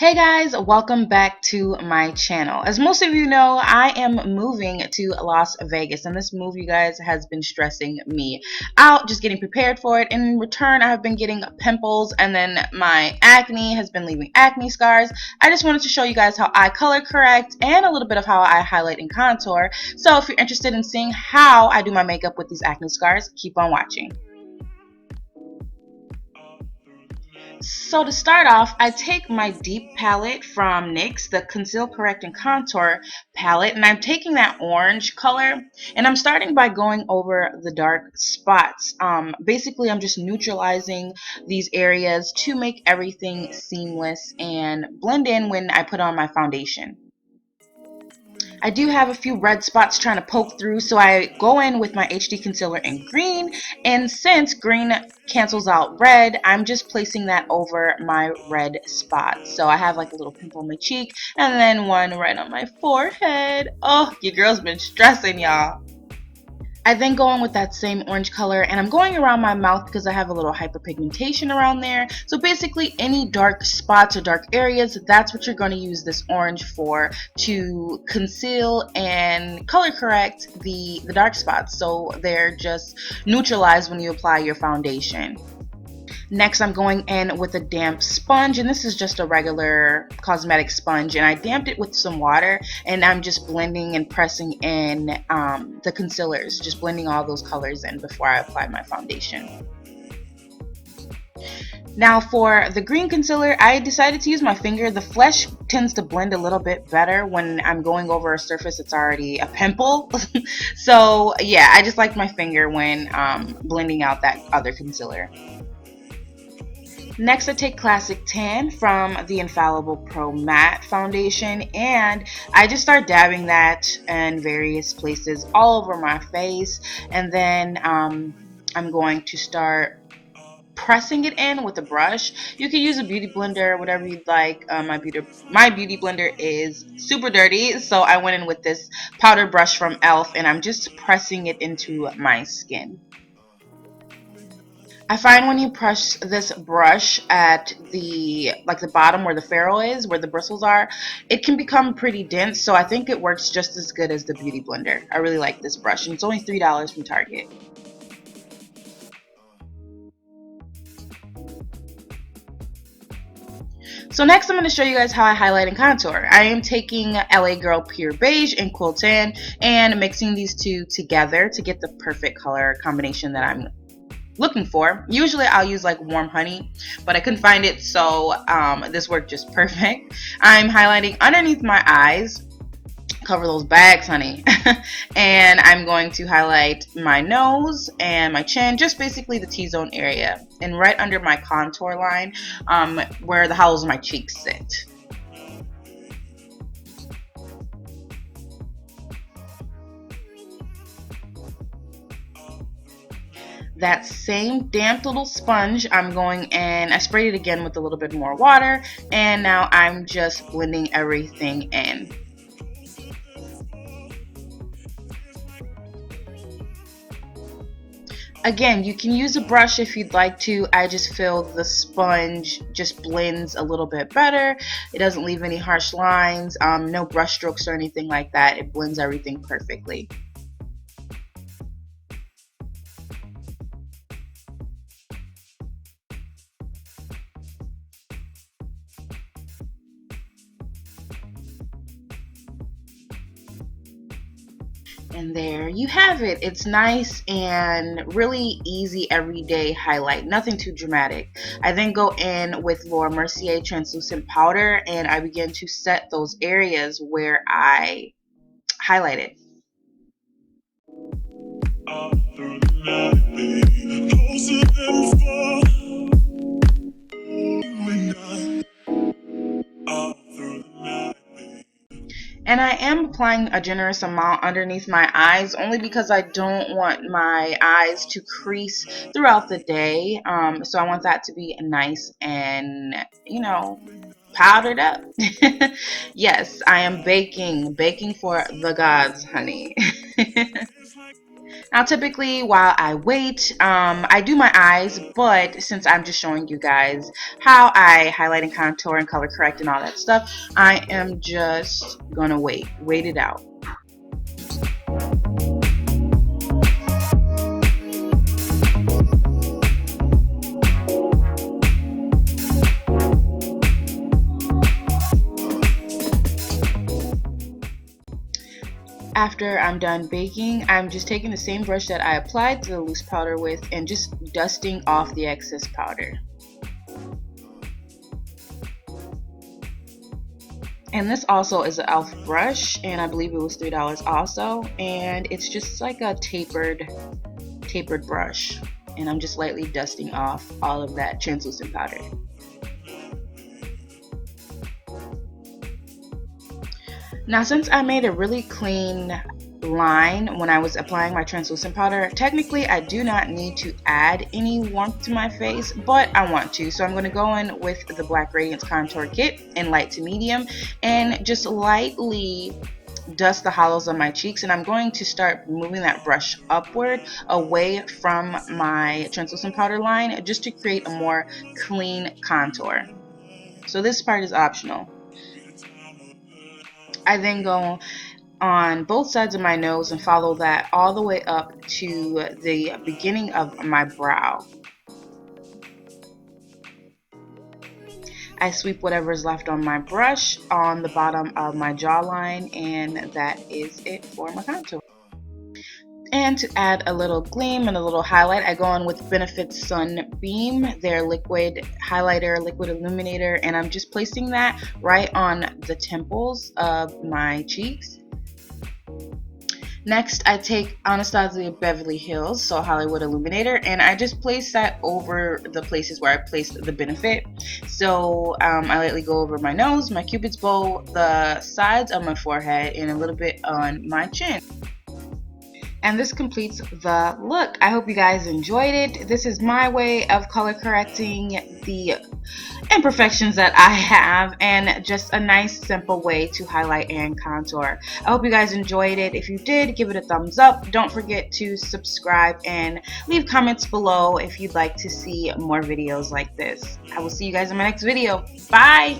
Hey guys, welcome back to my channel. As most of you know, I am moving to Las Vegas, and this move, you guys, has been stressing me out, just getting prepared for it. In return, I have been getting pimples, and then my acne has been leaving acne scars. I just wanted to show you guys how I color correct and a little bit of how I highlight and contour. So if you're interested in seeing how I do my makeup with these acne scars, keep on watching. So to start off, I take my deep palette from NYX, the Conceal, Correct, and Contour palette, and I'm taking that orange color, and I'm starting by going over the dark spots. Basically, I'm just neutralizing these areas to make everything seamless and blend in when I put on my foundation. I do have a few red spots trying to poke through, so I go in with my HD concealer in green, and since green cancels out red, I'm just placing that over my red spots. So I have like a little pimple on my cheek and then one right on my forehead. Oh, your girl's been stressing, y'all. I then go in with that same orange color, and I'm going around my mouth because I have a little hyperpigmentation around there. So basically any dark spots or dark areas, that's what you're going to use this orange for, to conceal and color correct the dark spots, so they're just neutralized when you apply your foundation. Next, I'm going in with a damp sponge, and this is just a regular cosmetic sponge, and I damped it with some water, and I'm just blending and pressing in the concealers, just blending all those colors in before I apply my foundation. Now for the green concealer, I decided to use my finger. The flesh tends to blend a little bit better when I'm going over a surface that's already a pimple. So yeah, I just like my finger when blending out that other concealer. Next, I take Classic Tan from the Infallible Pro Matte Foundation, and I just start dabbing that in various places all over my face, and then I'm going to start pressing it in with a brush. You can use a beauty blender, whatever you'd like. My beauty blender is super dirty, so I went in with this powder brush from e.l.f. and I'm just pressing it into my skin. I find when you press this brush at the bottom where the ferrule is, where the bristles are, it can become pretty dense, so I think it works just as good as the beauty blender. I really like this brush, and it's only $3 from Target. So next I'm going to show you guys how I highlight and contour. I am taking LA Girl Pure Beige and Cool Tan and mixing these two together to get the perfect color combination that I'm looking for. Usually I'll use like Warm Honey, but I couldn't find it, so this worked just perfect. I'm highlighting underneath my eyes. Cover those bags, honey. And I'm going to highlight my nose and my chin, just basically the T-zone area, and right under my contour line, where the hollows of my cheeks sit. That same damp little sponge, I'm going and I sprayed it again with a little bit more water, and now I'm just blending everything in. Again, you can use a brush if you'd like to. I just feel the sponge just blends a little bit better. It doesn't leave any harsh lines, no brush strokes or anything like that. It blends everything perfectly. And there you have it. It's nice and really easy everyday highlight. Nothing too dramatic. I then go in with Laura Mercier translucent powder, and I begin to set those areas where I highlighted. And I am applying a generous amount underneath my eyes, only because I don't want my eyes to crease throughout the day. So I want that to be nice and, powdered up. Yes, I am baking for the gods, honey. Now, typically, while I wait, I do my eyes, but since I'm just showing you guys how I highlight and contour and color correct and all that stuff, I am just gonna wait it out. After I'm done baking, I'm just taking the same brush that I applied the loose powder with and just dusting off the excess powder. And this also is an e.l.f. brush, and I believe it was $3 also, and it's just like a tapered brush, and I'm just lightly dusting off all of that translucent powder. Now, since I made a really clean line when I was applying my translucent powder, technically I do not need to add any warmth to my face, but I want to. So I'm going to go in with the Black Radiance Contour Kit in light to medium and just lightly dust the hollows of my cheeks, and I'm going to start moving that brush upward away from my translucent powder line just to create a more clean contour. So this part is optional. I then go on both sides of my nose and follow that all the way up to the beginning of my brow. I sweep whatever is left on my brush on the bottom of my jawline, and that is it for my contour. And to add a little gleam and a little highlight, I go on with Benefit Sunbeam, their liquid highlighter, liquid illuminator, and I'm just placing that right on the temples of my cheeks. Next, I take Anastasia Beverly Hills, so Hollywood Illuminator, and I just place that over the places where I placed the Benefit. So I lightly go over my nose, my cupid's bow, the sides of my forehead, and a little bit on my chin. And this completes the look. I hope you guys enjoyed it. This is my way of color correcting the imperfections that I have, and just a nice simple way to highlight and contour. I hope you guys enjoyed it. If you did, give it a thumbs up. Don't forget to subscribe and leave comments below if you'd like to see more videos like this. I will see you guys in my next video. Bye!